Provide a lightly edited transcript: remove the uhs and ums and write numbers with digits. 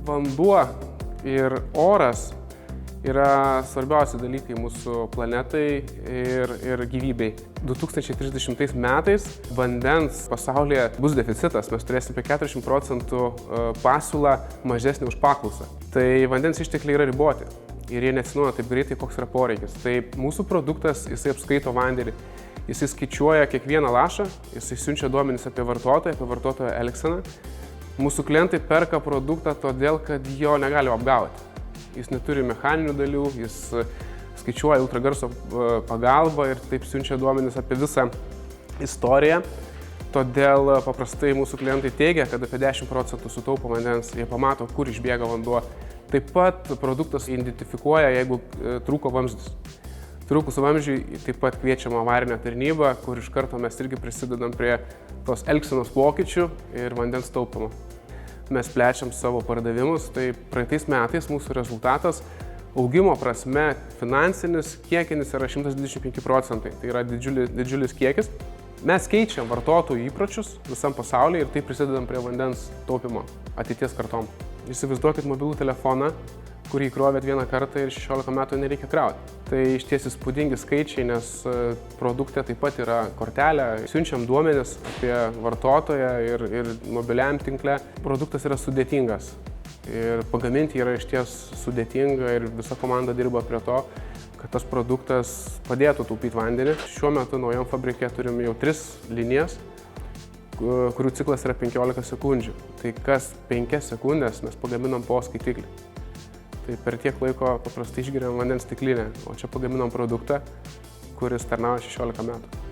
vanduo ir oras yra svarbiausi dalykai mūsų planetai ir gyvybei. 2030 metais vandens pasaulyje bus deficitas, mes turėsime apie 40% pasiūlą mažesnį už paklausą. Tai vandens ištekliai yra riboti ir jie neatsinaujina taip greitai, koks yra poreikis. Tai mūsų produktas, jisai apskaito vandenį, jisai skaičiuoja kiekvieną lašą, jisai siunčia duomenis apie vartotojo elgseną. Mūsų klientai perka produktą todėl, kad jo negali apgauti. Jis neturi mechaninių dalių, jis skaičiuoja ultragarso pagalbą ir taip siunčia duomenis apie visą istoriją. Todėl paprastai mūsų klientai teigia, kad apie 10% sutaupo vandens, jie pamato, kur išbėga vanduo. Taip pat produktas identifikuoja, jeigu trūko vamzdis. Trūkus vamzdžiui taip pat kviečiama avarinė tarnyba, kur iš karto mes irgi prisidedam prie tos elgsenos pokyčių ir vandens taupimo. Mes plečiam savo pardavimus, tai praeitais metais mūsų rezultatas augimo prasme finansinis kiekinis yra 125%, tai yra didžiulis kiekis. Mes keičiam vartotojų įpročius visam pasaulyje ir taip prisidedam prie vandens taupimo ateities kartom. Įsivaizduokit mobilų telefoną, kurį įkrovėt vieną kartą ir 16 metų nereikia krauti. Tai iš ties įspūdingi skaičiai, nes produkte taip pat yra kortelė, siunčiam duomenis apie vartotoją ir mobiliajam tinkle. Produktas yra sudėtingas ir pagaminti yra iš ties sudėtinga ir visa komanda dirba prie to, kad tas produktas padėtų taupyti vandenį. Šiuo metu naujam fabrike turim jau 3 linijas, kurių ciklas yra 15 sekundžių. Tai kas 5 sekundės mes pagaminam po skaitiklį. Tai per tiek laiko paprastai išgeriam vandens stiklinę, o čia pagaminom produktą, kuris tarnauja 16 metų.